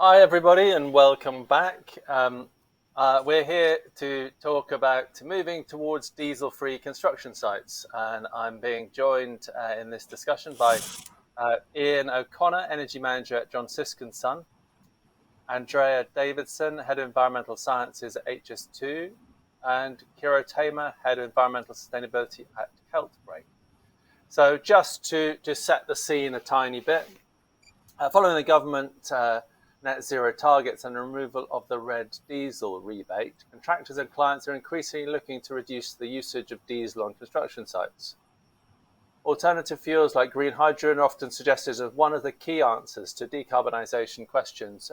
Hi, everybody, and welcome back. We're here to talk about moving towards diesel-free construction sites, and I'm being joined in this discussion by Ian O'Connor, Energy Manager at John Siskin Son, Andrea Davidson, Head of Environmental Sciences at HS2, and Kiro Tamer, Head of Environmental Sustainability at Keltbray. So just to set the scene a tiny bit, following the government net zero targets and removal of the red diesel rebate, contractors and clients are increasingly looking to reduce the usage of diesel on construction sites. Alternative fuels like green hydrogen are often suggested as one of the key answers to decarbonisation questions,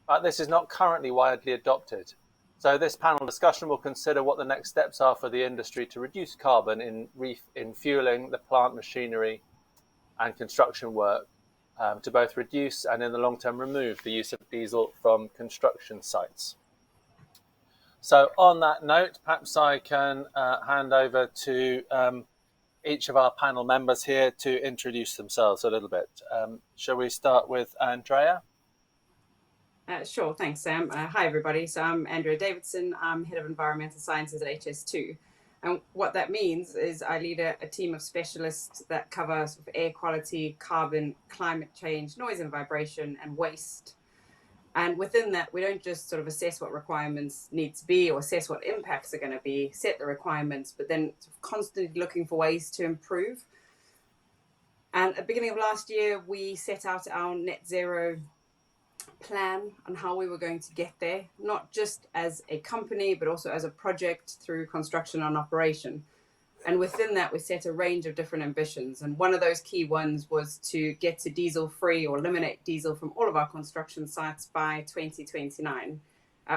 but this is not currently widely adopted. So this panel discussion will consider what the next steps are for the industry to reduce carbon in fueling the plant machinery and construction work, to both reduce and in the long term remove the use of diesel from construction sites. So on that note, perhaps I can hand over to each of our panel members here to introduce themselves a little bit. Shall we start with Andrea? Sure, thanks, Sam. Hi, everybody. So I'm Andrea Davidson. I'm Head of Environmental Sciences at HS2. And what that means is I lead a team of specialists that cover sort of air quality, carbon, climate change, noise and vibration, and waste. And within that, we don't just sort of assess what requirements need to be or assess what impacts are going to be, set the requirements, but then sort of constantly looking for ways to improve. And at the beginning of last year, we set out our net zero plan on how we were going to get there, not just as a company, but also as a project through construction and operation. And within that, we set a range of different ambitions. And one of those key ones was to get to diesel free or eliminate diesel from all of our construction sites by 2029.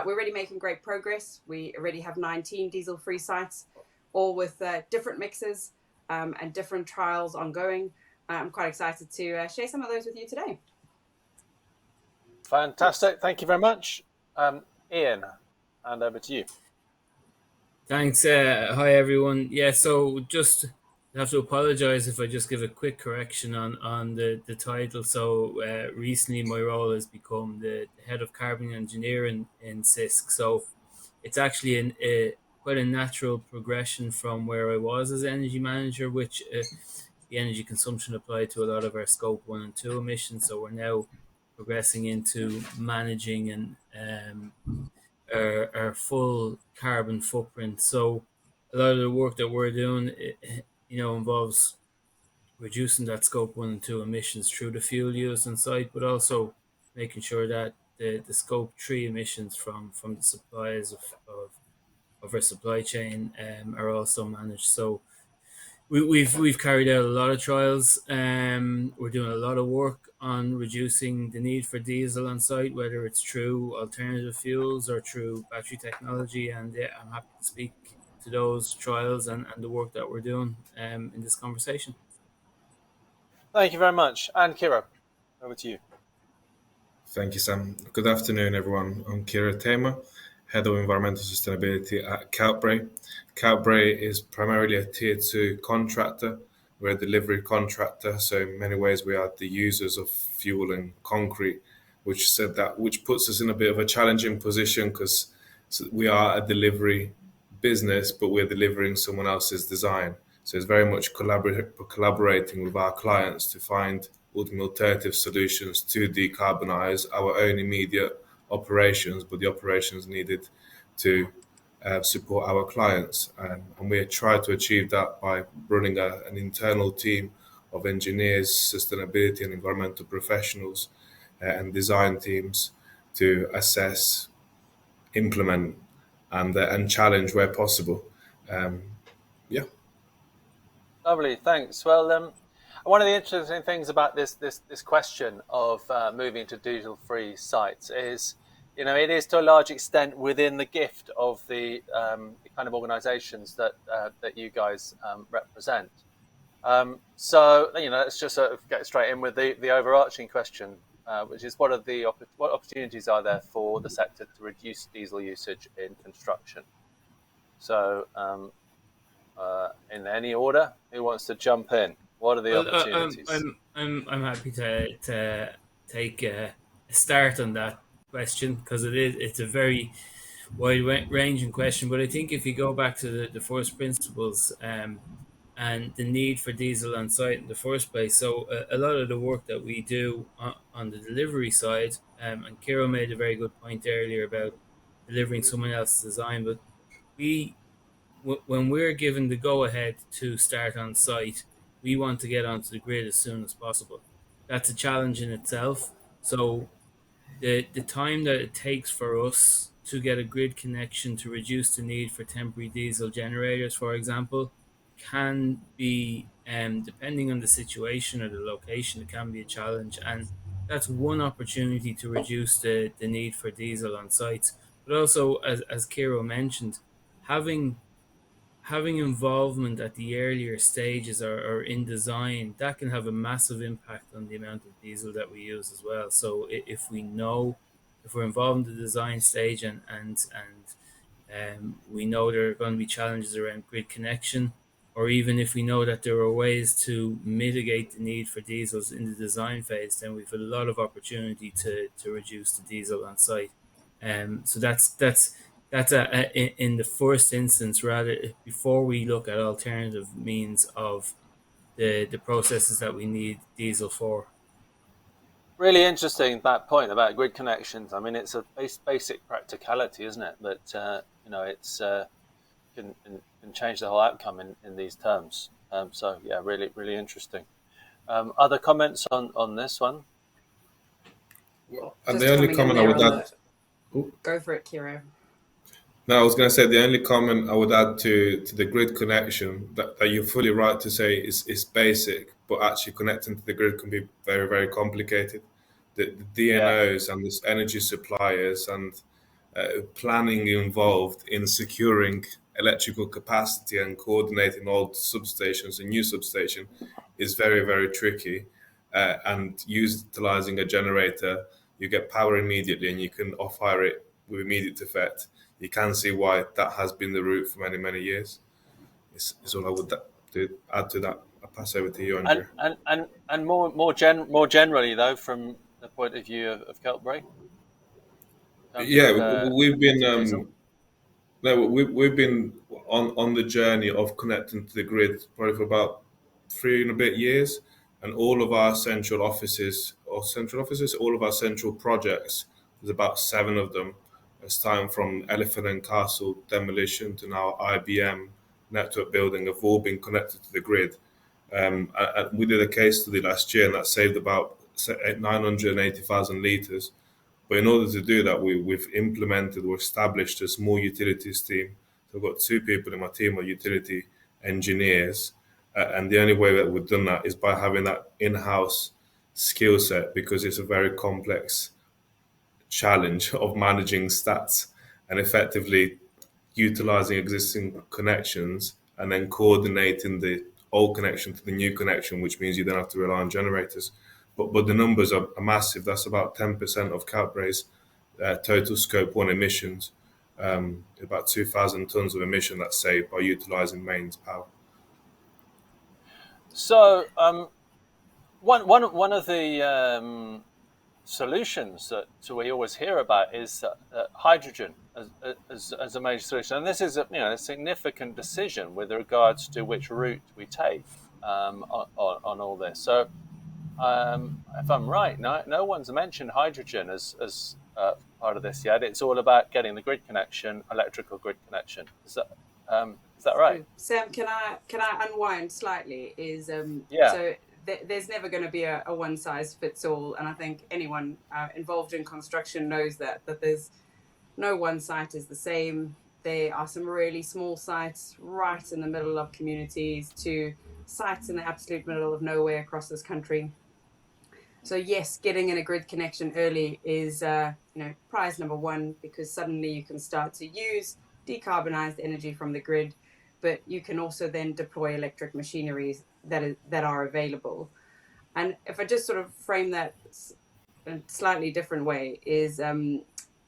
We're already making great progress. We already have 19 diesel free sites, all with different mixes and different trials ongoing. I'm quite excited to share some of those with you today. Fantastic. Thank you very much. Ian, hand over to you. Thanks. Hi, everyone. Yeah, so just have to apologize if I just give a quick correction on the title. So recently my role has become the head of carbon engineering in CISC. So it's actually quite a natural progression from where I was as energy manager, which the energy consumption applied to a lot of our scope 1 and 2 emissions. So we're now progressing into managing and our full carbon footprint. So a lot of the work that we're doing, involves reducing that scope 1 and 2 emissions through the fuel use on site, but also making sure that the scope 3 emissions from the supplies of our supply chain are also managed. So we've carried out a lot of trials. We're doing a lot of work on reducing the need for diesel on site, whether it's through alternative fuels or through battery technology. And yeah, I'm happy to speak to those trials and the work that we're doing in this conversation. Thank you very much. And Kiro, over to you. Thank you, Sam. Good afternoon, everyone. I'm Kiro Tamer, Head of Environmental Sustainability at Keltbray. Keltbray is primarily a Tier 2 contractor. We're a delivery contractor, so in many ways we are the users of fuel and concrete, which puts us in a bit of a challenging position because we are a delivery business, but we're delivering someone else's design. So it's very much collaborating with our clients to find ultimate alternative solutions to decarbonize our own immediate operations, but the operations needed to support our clients. And we try to achieve that by running an internal team of engineers, sustainability and environmental professionals, and design teams to assess, implement, and challenge where possible. Yeah. Lovely, thanks. Well, one of the interesting things about this question of moving to diesel-free sites is, it is to a large extent within the gift of the kind of organisations that you guys represent. So let's just sort of get straight in with the overarching question, which is what opportunities are there for the sector to reduce diesel usage in construction? So in any order, who wants to jump in? What are the opportunities? I'm happy to take a start on that question because it's a very wide-ranging question. But I think if you go back to the first principles and the need for diesel on site in the first place, so a lot of the work that we do on the delivery side, and Kiro made a very good point earlier about delivering someone else's design, but we when we're given the go ahead to start on site, we want to get onto the grid as soon as possible. That's a challenge in itself. So the time that it takes for us to get a grid connection to reduce the need for temporary diesel generators, for example, can be depending on the situation or the location, it can be a challenge. And that's one opportunity to reduce the need for diesel on sites. But also, as Kiro mentioned, having having involvement at the earlier stages or in design, that can have a massive impact on the amount of diesel that we use as well. So if we know, if we're involved in the design stage and we know there are going to be challenges around grid connection, or even if we know that there are ways to mitigate the need for diesels in the design phase, then we've a lot of opportunity to reduce the diesel on site. So that's in the first instance, rather before we look at alternative means of the processes that we need diesel for. Really interesting, that point about grid connections. I mean, it's a basic practicality, isn't it? That it's can change the whole outcome in these terms. So yeah, really interesting. Other comments on this one? And Just the only coming in comment I there would on add. Go for it, Kiro. No, I was going to say the only comment I would add to the grid connection that you're fully right to say is basic, but actually connecting to the grid can be very, very complicated. The Yeah. DNOs and the energy suppliers and planning involved in securing electrical capacity and coordinating old substations and new substation is very, very tricky. And utilizing a generator, you get power immediately and you can off-hire it with immediate effect. You can see why that has been the route for many, many years. Is all I would add to that. I'll pass over to you, Andrew. And more generally though, from the point of view of Keltbray. Yeah, we've been diesel. no, we've been on the journey of connecting to the grid probably for about 3 and a bit years, and all of our central offices, all of our central projects, there's about 7 of them. It's time from Elephant and Castle demolition to now IBM network building have all been connected to the grid. We did a case study last year, and that saved about 980,000 litres. But in order to do that, we've implemented or established a small utilities team. So I've got 2 people in my team are utility engineers. And the only way that we've done that is by having that in-house skill set, because it's a very complex challenge of managing stats and effectively utilizing existing connections and then coordinating the old connection to the new connection, which means you don't have to rely on generators. But the numbers are massive. That's about 10% of Calbray's total Scope 1 emissions, about 2,000 tons of emission that's saved by utilising mains power. So one of the solutions that we always hear about is hydrogen as a major solution, and this is a significant decision with regards to which route we take on all this. So if I'm right, no one's mentioned hydrogen as part of this yet. It's all about getting the grid connection, electrical grid connection. Is that right? Sam, can I unwind slightly? Yeah. So there's never going to be a one size fits all, and I think anyone involved in construction knows that there's no one site is the same. There are some really small sites right in the middle of communities to sites in the absolute middle of nowhere across this country. So yes, getting in a grid connection early is prize number 1, because suddenly you can start to use decarbonized energy from the grid, but you can also then deploy electric machineries that are available. And if I just sort of frame that in a slightly different way, is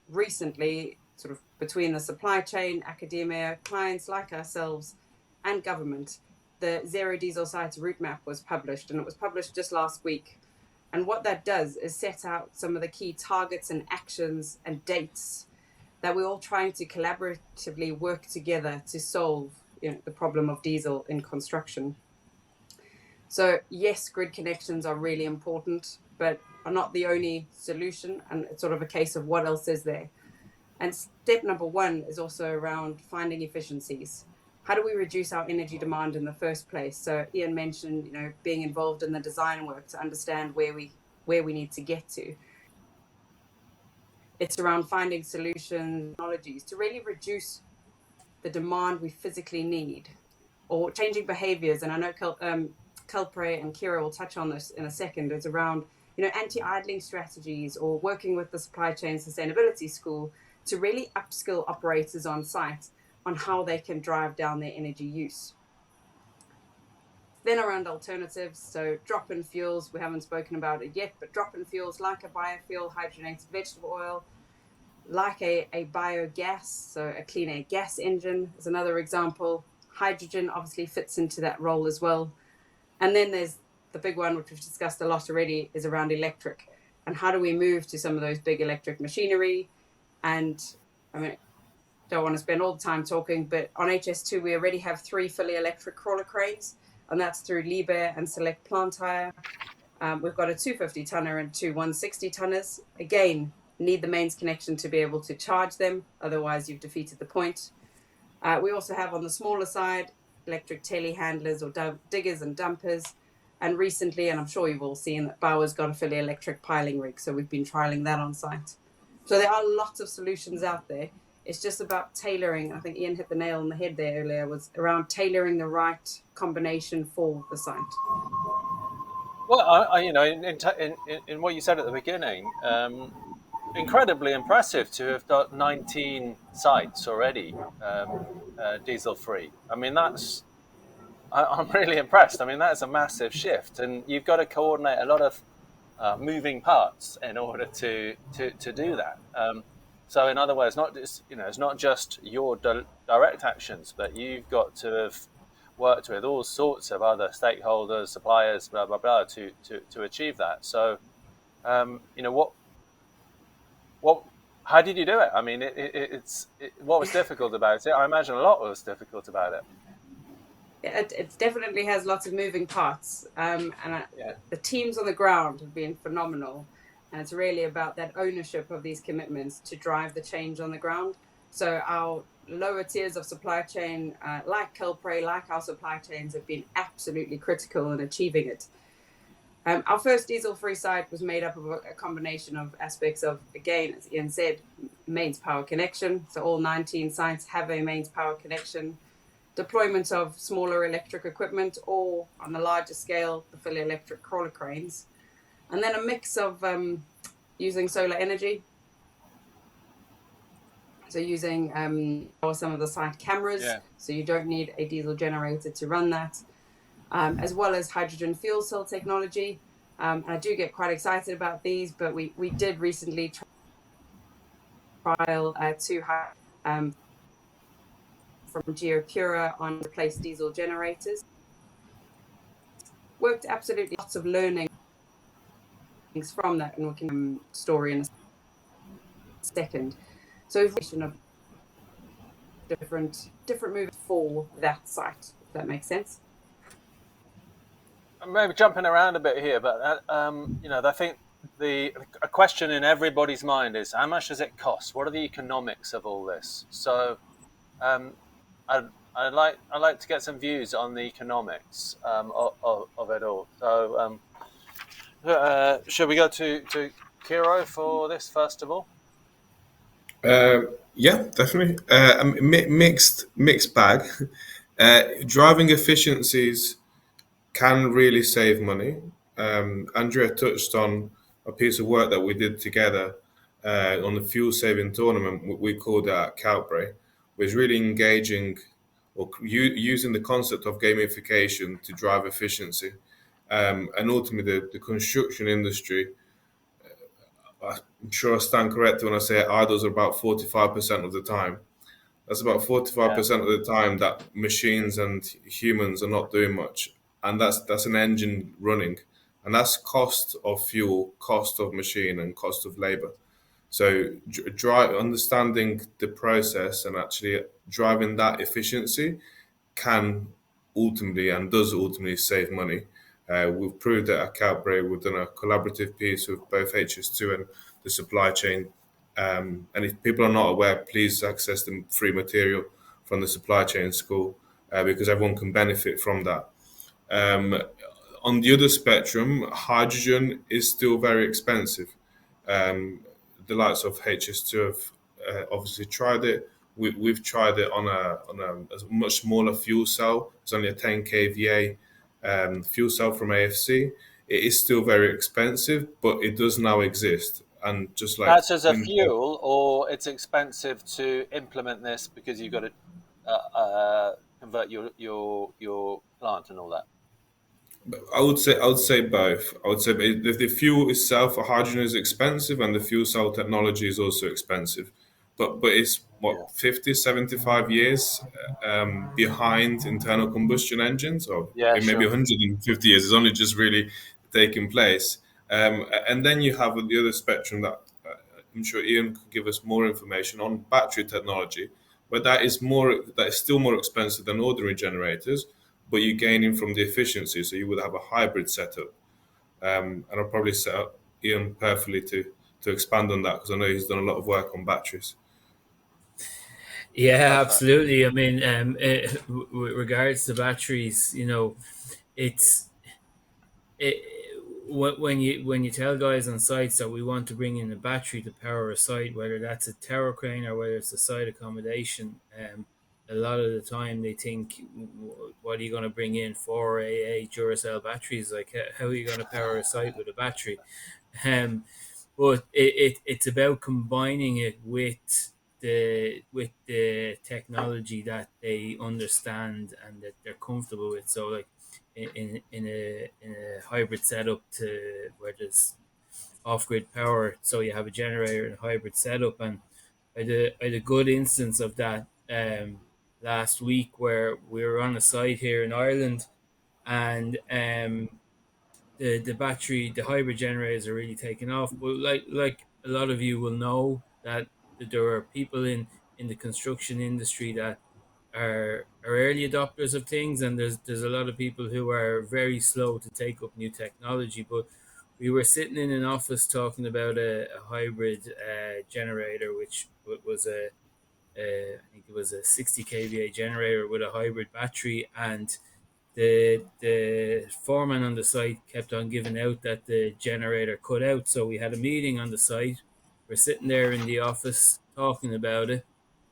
recently, sort of between the supply chain, academia, clients like ourselves, and government, the Zero Diesel Sites route map was published, and it was published just last week. And what that does is set out some of the key targets and actions and dates that we're all trying to collaboratively work together to solve, the problem of diesel in construction. So yes, grid connections are really important, but are not the only solution. And it's sort of a case of what else is there. And step number one is also around finding efficiencies. How do we reduce our energy demand in the first place? So Ian mentioned, being involved in the design work to understand where we need to get to. It's around finding solutions, technologies to really reduce the demand we physically need, or changing behaviors. And I know Kelpre and Kira will touch on this in a second. It's around, anti-idling strategies, or working with the Supply Chain Sustainability School to really upskill operators on site on how they can drive down their energy use. Then around alternatives, so drop-in fuels, we haven't spoken about it yet, but drop-in fuels like a biofuel, hydrogenated vegetable oil, like a biogas, so a clean air gas engine is another example. Hydrogen obviously fits into that role as well. And then there's the big one, which we've discussed a lot already, is around electric. And how do we move to some of those big electric machinery? And don't want to spend all the time talking, but on HS2, we already have 3 fully electric crawler cranes, and that's through Liebherr and Select Plant Hire. We've got a 250 tonner and 2 160 tonners. Again, need the mains connection to be able to charge them, otherwise you've defeated the point. We also have on the smaller side, electric telehandlers or diggers and dumpers. And recently, and I'm sure you've all seen, that Bauer's got a fully electric piling rig, so we've been trialing that on site. So there are lots of solutions out there. It's just about tailoring. I think Ian hit the nail on the head there earlier, was around tailoring the right combination for the site. Well, in what you said at the beginning, incredibly impressive to have got 19 sites already diesel-free. I'm really impressed. That's a massive shift, and you've got to coordinate a lot of moving parts in order to do that. So in other words, it's not just your direct actions, but you've got to have worked with all sorts of other stakeholders, suppliers, blah blah blah, to achieve that. So, how did you do it? What was difficult about it? I imagine a lot was difficult about it. It definitely has lots of moving parts, the teams on the ground have been phenomenal, and it's really about that ownership of these commitments to drive the change on the ground. So our lower tiers of supply chain, like Kelpre, like our supply chains, have been absolutely critical in achieving it. Our first diesel-free site was made up of a combination of aspects of, again, as Ian said, mains power connection. So all 19 sites have a mains power connection. Deployment of smaller electric equipment, or on a larger scale, the fully electric crawler cranes. And then a mix of using solar energy. So using some of the site cameras, so you don't need a diesel generator to run that, as well as hydrogen fuel cell technology. And I do get quite excited about these, but we did recently trial 2 from GeoCura on replaced diesel generators. Worked absolutely, lots of learning from that, and we can story in a second. So evaluation of different moves for that site, if that makes sense. I'm maybe jumping around a bit here, but I think a question in everybody's mind is, how much does it cost? What are the economics of all this? So I'd like to get some views on the economics of it all. So should we go to Kiro for this first of all? Yeah, definitely. Mixed bag. Driving efficiencies can really save money. Andrea touched on a piece of work that we did together on the fuel saving tournament. We called that Calpre, was really engaging or using the concept of gamification to drive efficiency. And ultimately, the construction industry, I'm sure I stand correct when I say idles are about 45% of the time. That's about 45% of the time that machines and humans are not doing much. And that's an engine running. and that's cost of fuel, cost of machine, and cost of labor. So understanding the process and actually driving that efficiency can ultimately and does ultimately save money. We've proved that at Calbray. We've done a collaborative piece with both HS2 and the supply chain. And if people are not aware, please access the free material from the supply chain school because everyone can benefit from that. On the other spectrum, hydrogen is still very expensive. The likes of HS2 have obviously tried it. We've tried it on a much smaller fuel cell. It's only a 10 kVA fuel cell from AFC. It is still very expensive, but it does now exist. And just like That's as a fuel, or it's expensive to implement this because you've got to convert your plant and all that. I would say both. I would say the fuel itself for hydrogen is expensive and the fuel cell technology is also expensive. But it's what 50, 75 years behind internal combustion engines, or maybe sure. 150 years. It's only just really taking place. And then you have the other spectrum that I'm sure Ian could give us more information on battery technology, but that is still more expensive than ordinary generators, but you're gaining from the efficiency. So you would have a hybrid setup. And I'll probably set up Ian perfectly to expand on that because I know he's done a lot of work on batteries. Yeah, absolutely. I mean, with regards to batteries, it's when you tell guys on sites that we want to bring in a battery to power a site, whether that's a tower crane or whether it's a site accommodation, a lot of the time they think, what are you going to bring in 4 AA Duracell batteries? Like, how are you going to power a site with a battery? But it's about combining it with the technology that they understand and that they're comfortable with. So, like in a hybrid setup to where there's off-grid power, so you have a generator in a hybrid setup. And I had a good instance of that last week where we were on a site here in Ireland, and the hybrid generators are really taking off. But like a lot of you will know that there are people in the construction industry that are early adopters of things, and there's a lot of people who are very slow to take up new technology. But we were sitting in an office talking about a hybrid generator, which was I think it was a 60 kVA generator with a hybrid battery, and the foreman on the site kept on giving out that the generator cut out. So we had a meeting on the site. We're sitting there in the office talking about it,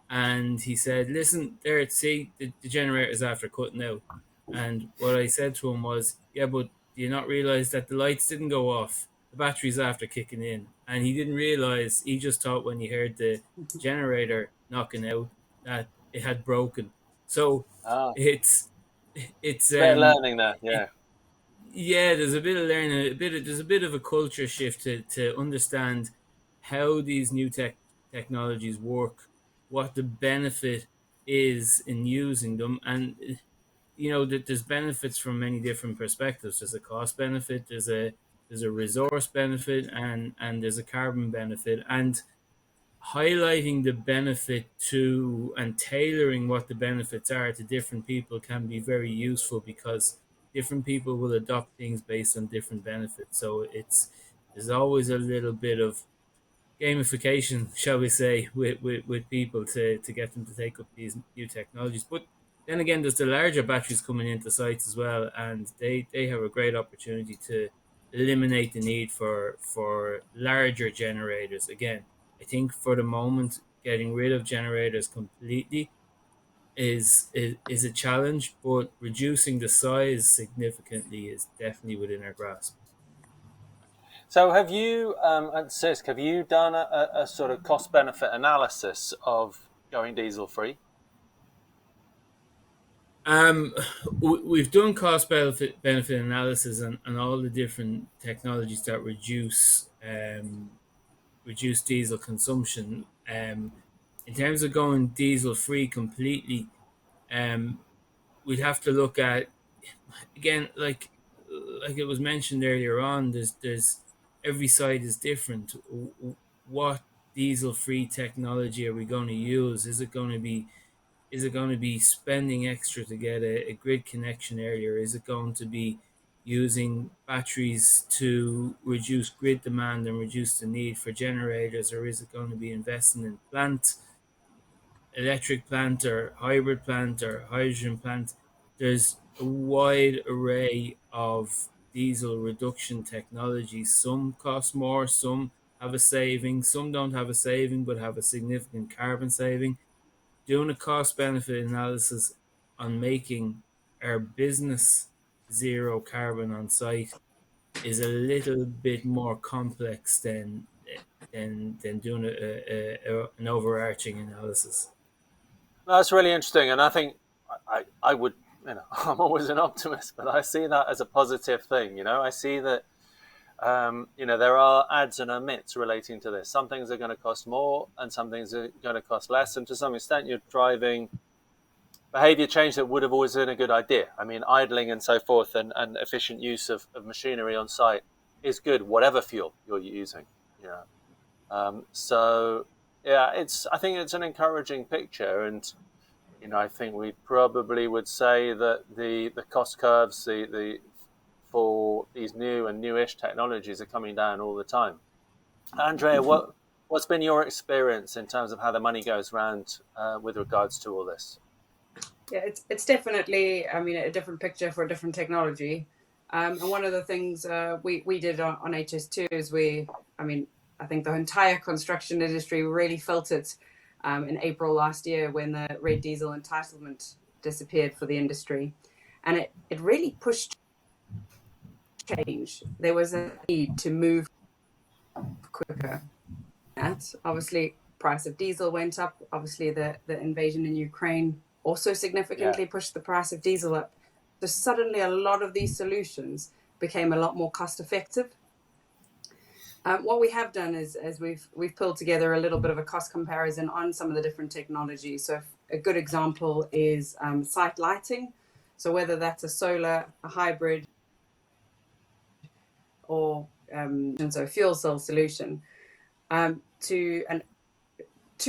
and he said, "Listen, there, see, the generator's after cutting out." And what I said to him was, "Yeah, but do you not realize that the lights didn't go off? The battery's after kicking in." And he didn't realize. He just thought when he heard the generator knocking out that it had broken. So it's bit of learning there, yeah. Yeah, there's a bit of learning, there's a bit of a culture shift to understand how these new technologies work, what the benefit is in using them, and that there's benefits from many different perspectives. There's a cost benefit, there's a resource benefit, and there's a carbon benefit, and highlighting the benefit to and tailoring what the benefits are to different people can be very useful, because different people will adopt things based on different benefits. So there's always a little bit of gamification, shall we say, with people to get them to take up these new technologies. But then again, there's the larger batteries coming into sites as well, and they have a great opportunity to eliminate the need for larger generators. Again, I think for the moment, getting rid of generators completely is a challenge, but reducing the size significantly is definitely within our grasp. So have you, at CISC, have you done a sort of cost-benefit analysis of going diesel-free? We've done cost benefit analysis on all the different technologies that reduce diesel consumption. In terms of going diesel-free completely, we'd have to look at, again, like like it was mentioned earlier on, there's every site is different. What diesel-free technology are we going to use? Is it going to be spending extra to get a grid connection earlier? Is it going to be using batteries to reduce grid demand and reduce the need for generators, or is it going to be investing in electric plant or hybrid plant or hydrogen plant? There's a wide array of diesel reduction technologies. Some cost more, some have a saving, some don't have a saving but have a significant carbon saving. Doing a cost benefit analysis on making our business zero carbon on site is a little bit more complex than doing an overarching analysis. That's really interesting, and I think I would, I'm always an optimist, but I see that as a positive thing. I see that there are adds and omits relating to this. Some things are going to cost more, and some things are going to cost less, and to some extent, you're driving behavior change that would have always been a good idea. I mean, idling and so forth, and efficient use of machinery on site is good, whatever fuel you're using. So yeah, I think it's an encouraging picture, and I think we probably would say that the cost curves, for these new and newish technologies are coming down all the time. Andrea, what's been your experience in terms of how the money goes around with regards to all this? Yeah, it's definitely, a different picture for a different technology. And one of the things we did on HS2 is I think the entire construction industry really felt it in April last year when the red diesel entitlement disappeared for the industry. And it really pushed change. There was a need to move quicker. Obviously, price of diesel went up. Obviously, the invasion in Ukraine also significantly pushed the price of diesel up. So suddenly a lot of these solutions became a lot more cost effective. What we have done is we've pulled together a little bit of a cost comparison on some of the different technologies. So a good example is site lighting. So whether that's a solar, a hybrid, or fuel cell solution, to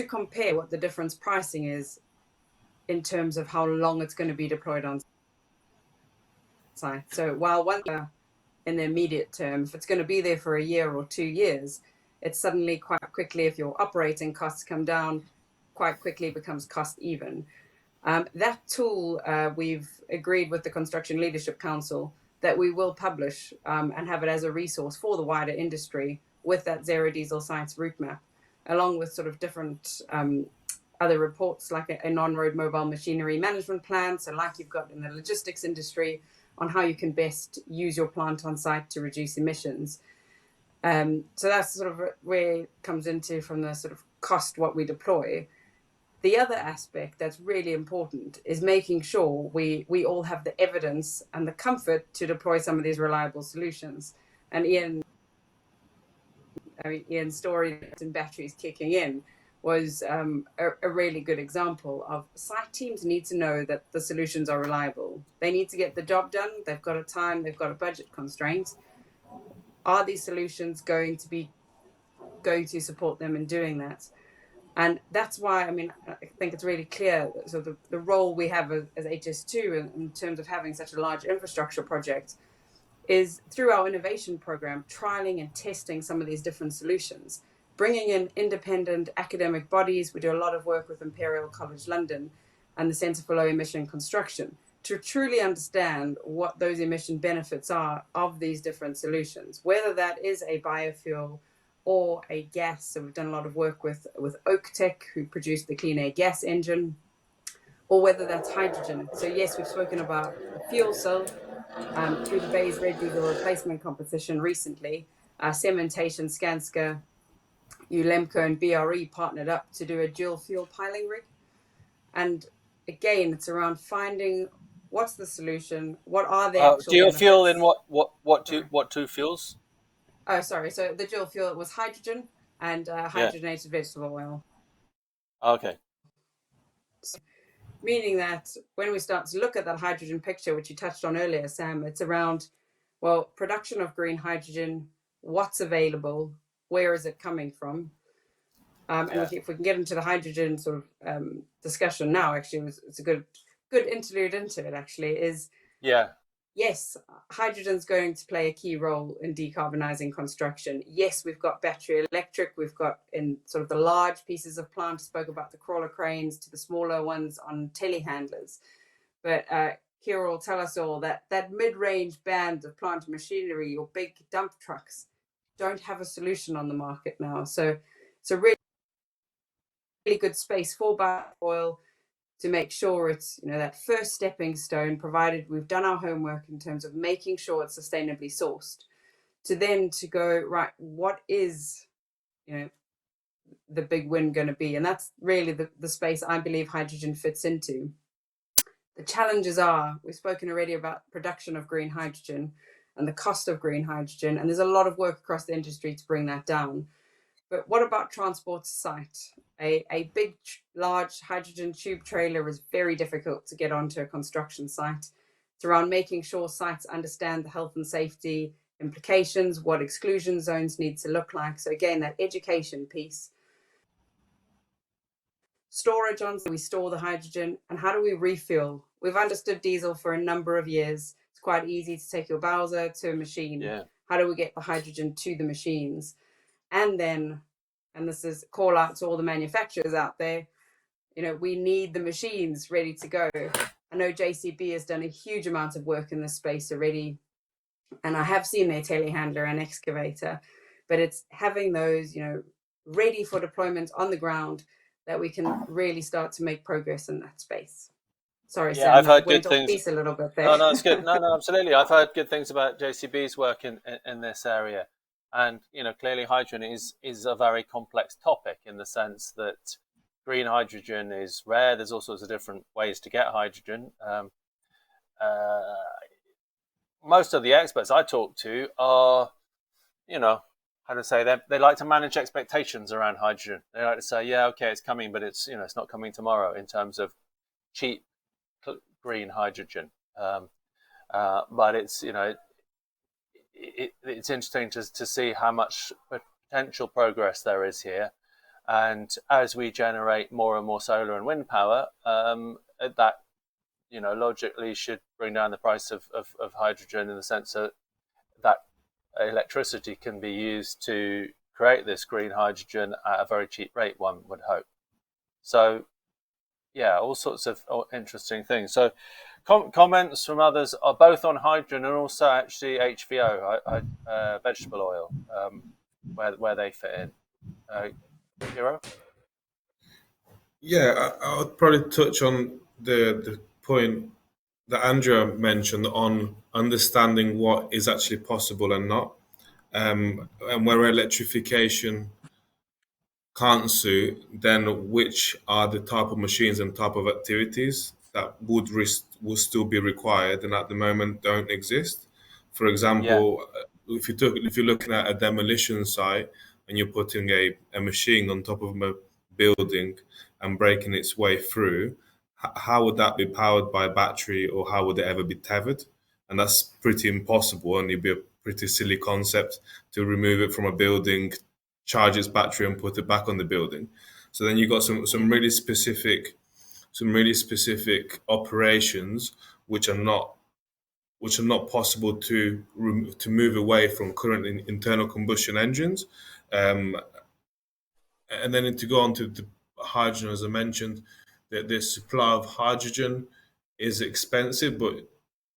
compare what the difference pricing is in terms of how long it's going to be deployed on site. So while one in the immediate term, if it's going to be there for a year or 2 years, it's suddenly quite quickly, if your operating costs come down, quite quickly becomes cost even. That tool, we've agreed with the Construction Leadership Council that we will publish and have it as a resource for the wider industry with that zero diesel sites route map, along with sort of different other reports like a non-road mobile machinery management plan. So like you've got in the logistics industry on how you can best use your plant on site to reduce emissions. So that's sort of where it comes into from the sort of cost what we deploy. The other aspect that's really important is making sure we all have the evidence and the comfort to deploy some of these reliable solutions. And Ian's story in batteries kicking in was a really good example of site teams need to know that the solutions are reliable. They need to get the job done. They've got a time, they've got a budget constraint. Are these solutions going to support them in doing that? And that's why, I think it's really clear. So the role we have as HS2 in terms of having such a large infrastructure project is through our innovation program, trialing and testing some of these different solutions, bringing in independent academic bodies. We do a lot of work with Imperial College London and the Centre for Low Emission Construction to truly understand what those emission benefits are of these different solutions, whether that is a biofuel or a gas. So we've done a lot of work with Oaktech, who produced the Clean Air gas engine, or whether that's hydrogen. So yes, we've spoken about a fuel cell through the BEIS Red Diesel Replacement Competition recently. Cementation, Skanska, Ulemco and BRE partnered up to do a dual fuel piling rig. And again, it's around finding what's the solution, what are the actual dual benefits. fuel in what two fuels? Oh, sorry. So the dual fuel was hydrogen and hydrogenated vegetable oil. Okay. Meaning that when we start to look at that hydrogen picture, which you touched on earlier, Sam, it's around Well, production of green hydrogen, what's available, where is it coming from? And if we can get into the hydrogen sort of discussion now, actually, it's a good interlude into it, actually, is yes, hydrogen's going to play a key role in decarbonising construction. Yes, we've got battery electric, we've got in sort of the large pieces of plant, spoke about the crawler cranes to the smaller ones on telehandlers. But Kira will tell us all that mid-range band of plant machinery or big dump trucks don't have a solution on the market now. So it's a really good space for biofuel to make sure it's, that first stepping stone, provided we've done our homework in terms of making sure it's sustainably sourced, to go, right, what is, the big win going to be? And that's really the space I believe hydrogen fits into. The challenges are, we've spoken already about production of green hydrogen and the cost of green hydrogen, and there's a lot of work across the industry to bring that down. But what about transport to site? A big, large hydrogen tube trailer is very difficult to get onto a construction site. It's around making sure sites understand the health and safety implications, what exclusion zones need to look like. So again, that education piece. Storage on, so we store the hydrogen, and how do we refuel? We've understood diesel for a number of years. It's quite easy to take your Bowser to a machine. Yeah. How do we get the hydrogen to the machines? And then, and this is a call out to all the manufacturers out there, we need the machines ready to go. I know JCB has done a huge amount of work in this space already, and I have seen their telehandler and excavator, but it's having those, ready for deployment on the ground that we can really start to make progress in that space. Sorry, Yeah, Sam, I've heard I went good off things. piece a little bit there. No, it's good. No, absolutely. I've heard good things about JCB's work in this area. And, clearly hydrogen is a very complex topic in the sense that green hydrogen is rare. There's all sorts of different ways to get hydrogen. Most of the experts I talk to are, how to say, they like to manage expectations around hydrogen. They like to say, yeah, okay, it's coming, but it's, it's not coming tomorrow in terms of cheap green hydrogen. But it's, it's interesting to see how much potential progress there is here. And as we generate more and more solar and wind power, that, logically should bring down the price of hydrogen in the sense that electricity can be used to create this green hydrogen at a very cheap rate, one would hope. So, yeah, all sorts of interesting things. So comments from others are both on hydrogen and also actually HVO, vegetable oil, where they fit in. Hero? Yeah, I would probably touch on the point that Andrea mentioned on understanding what is actually possible and not, and where electrification can't suit, then which are the type of machines and type of activities that would still be required and at the moment don't exist. For example, if you're looking at a demolition site and you're putting a machine on top of a building and breaking its way through, how would that be powered by a battery, or how would it ever be tethered? And that's pretty impossible, and it'd be a pretty silly concept to remove it from a building, charge its battery and put it back on the building. So then you've got some really specific operations which are not possible to move away from current internal combustion engines. And then to go on to the hydrogen, as I mentioned, that the supply of hydrogen is expensive, but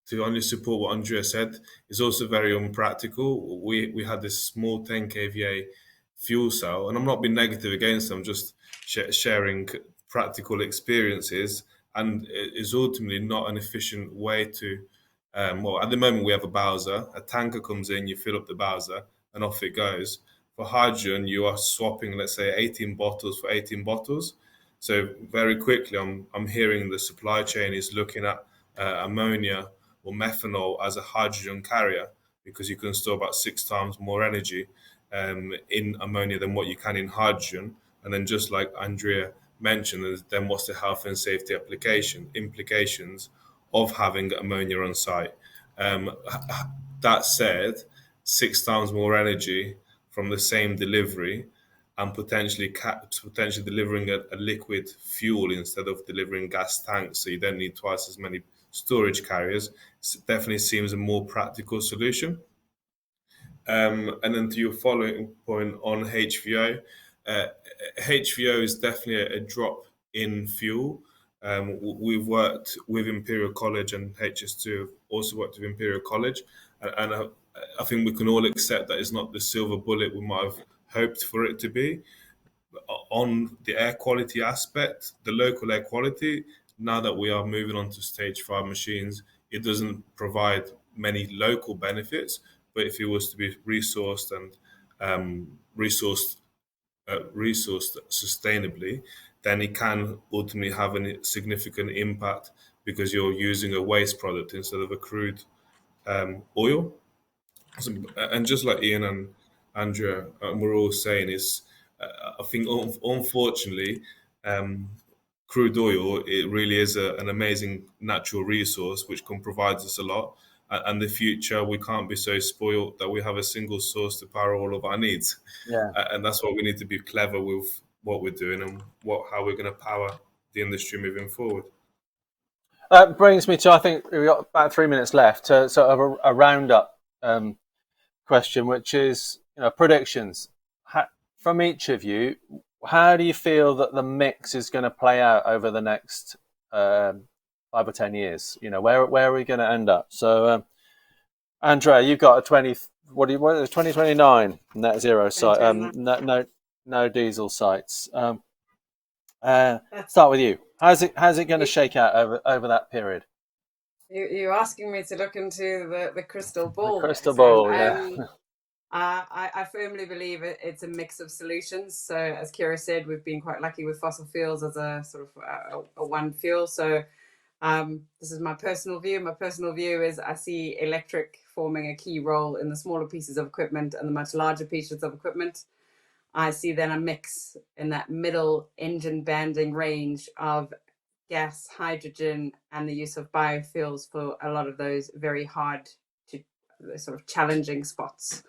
to only support what Andrea said is also very unpractical. We had this small 10 kVA fuel cell, and I'm not being negative against them, just sharing practical experiences, and it is ultimately not an efficient way to, well, at the moment we have a Bowser, a tanker comes in, you fill up the Bowser, and off it goes. For hydrogen, you are swapping, let's say, 18 bottles for 18 bottles. So very quickly, I'm hearing the supply chain is looking at ammonia or methanol as a hydrogen carrier, because you can store about 6 times more energy in ammonia than what you can in hydrogen. And then, just like Andrea mentioned, then what's the health and safety implications of having ammonia on site? That said, 6 times more energy from the same delivery and potentially delivering a liquid fuel instead of delivering gas tanks, so you don't need twice as many storage carriers. Definitely seems a more practical solution. And then to your following point on HVO, HVO is definitely a drop in fuel. We've worked with Imperial College, and HS2 have also worked with Imperial College, and I think we can all accept that it's not the silver bullet we might have hoped for it to be. On the air quality aspect, the local air quality, now that we are moving on to stage 5 machines, it doesn't provide many local benefits. But if it was to be resourced and resourced sustainably, then it can ultimately have a significant impact because you're using a waste product instead of a crude oil. And just like Ian and Andrea, we're all saying is, I think unfortunately, crude oil, it really is an amazing natural resource which can provide us a lot. And the future, we can't be so spoiled that we have a single source to power all of our needs. Yeah. And that's why we need to be clever with what we're doing and how we're going to power the industry moving forward. That brings me to, I think we've got about 3 minutes left, to sort of a roundup question, which is, predictions. From each of you, how do you feel that the mix is going to play out over the next 5 or 10 years? Where are we going to end up? So, Andrea, you've got a 2029 net zero site, no diesel sites. Start with you. How's it going to shake out over that period? You're asking me to look into the crystal ball. The crystal ball, yeah. I firmly believe it's a mix of solutions. So as Kira said, we've been quite lucky with fossil fuels as a sort of a one fuel. So this is my personal view. My personal view is I see electric forming a key role in the smaller pieces of equipment and the much larger pieces of equipment. I see then a mix in that middle engine banding range of gas, hydrogen, and the use of biofuels for a lot of those very hard to sort of challenging spots.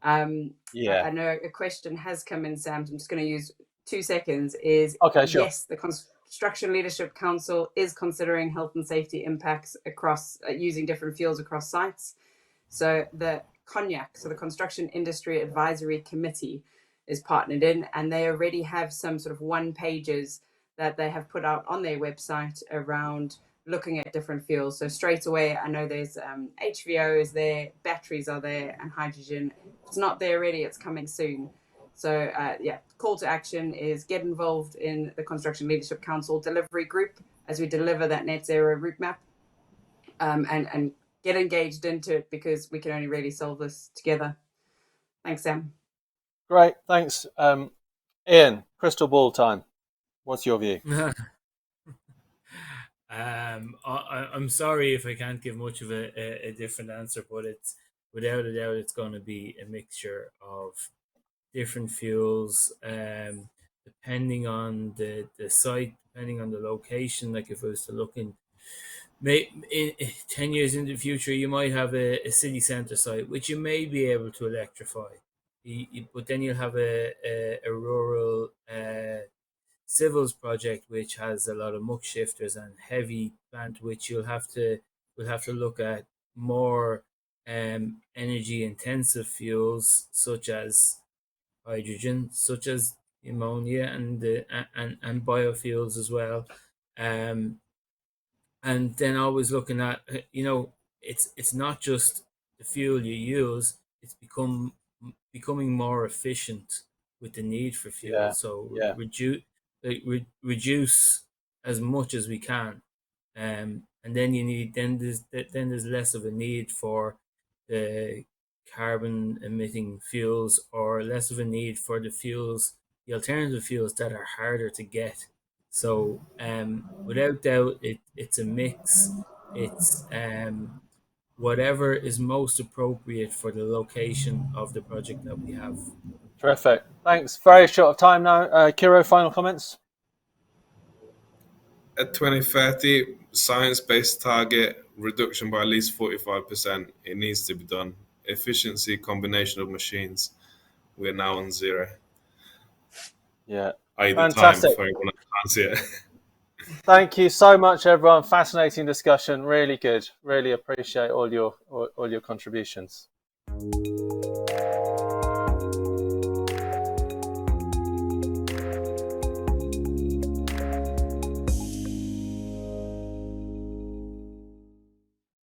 I know a question has come in, Sam. So I'm just going to use 2 seconds. Okay, sure. Yes, the Construction Leadership Council is considering health and safety impacts across using different fuels across sites. So the CONIAC, so the Construction Industry Advisory Committee, is partnered in, and they already have some sort of one-pagers that they have put out on their website around looking at different fuels. So straight away, I know there's HVO is there, batteries are there, and hydrogen. If it's not there already, it's coming soon. So call to action is get involved in the Construction Leadership Council delivery group as we deliver that net zero route map, and get engaged into it, because we can only really solve this together. Thanks, Sam. Great, thanks. Ian, crystal ball time. What's your view? I'm sorry if I can't give much of a different answer, but it's without a doubt it's going to be a mixture of different fuels, depending on the site, depending on the location. Like if I was to look in 10 years into the future, you might have a city centre site which you may be able to electrify, but then you'll have a rural civils project which has a lot of muck shifters and heavy plant, which we'll have to look at more energy intensive fuels such as hydrogen, such as ammonia, and biofuels as well. And then always looking at, it's not just the fuel you use, it's becoming more efficient with the need for fuel. Reduce as much as we can, and then there's less of a need for the carbon emitting fuels, or less of a need for the alternative fuels that are harder to get. So without doubt, it's a mix. It's whatever is most appropriate for the location of the project that we have. Terrific. Thanks. Very short of time now. Kiro, final comments? At 2030, Science-based target reduction by at least 45%. It needs to be done. Efficiency combination of machines. We're now on 0. Yeah. I.e. the time Fantastic. for everyone that can't see it. Thank you so much, everyone. Fascinating discussion. Really good. Really appreciate all your contributions.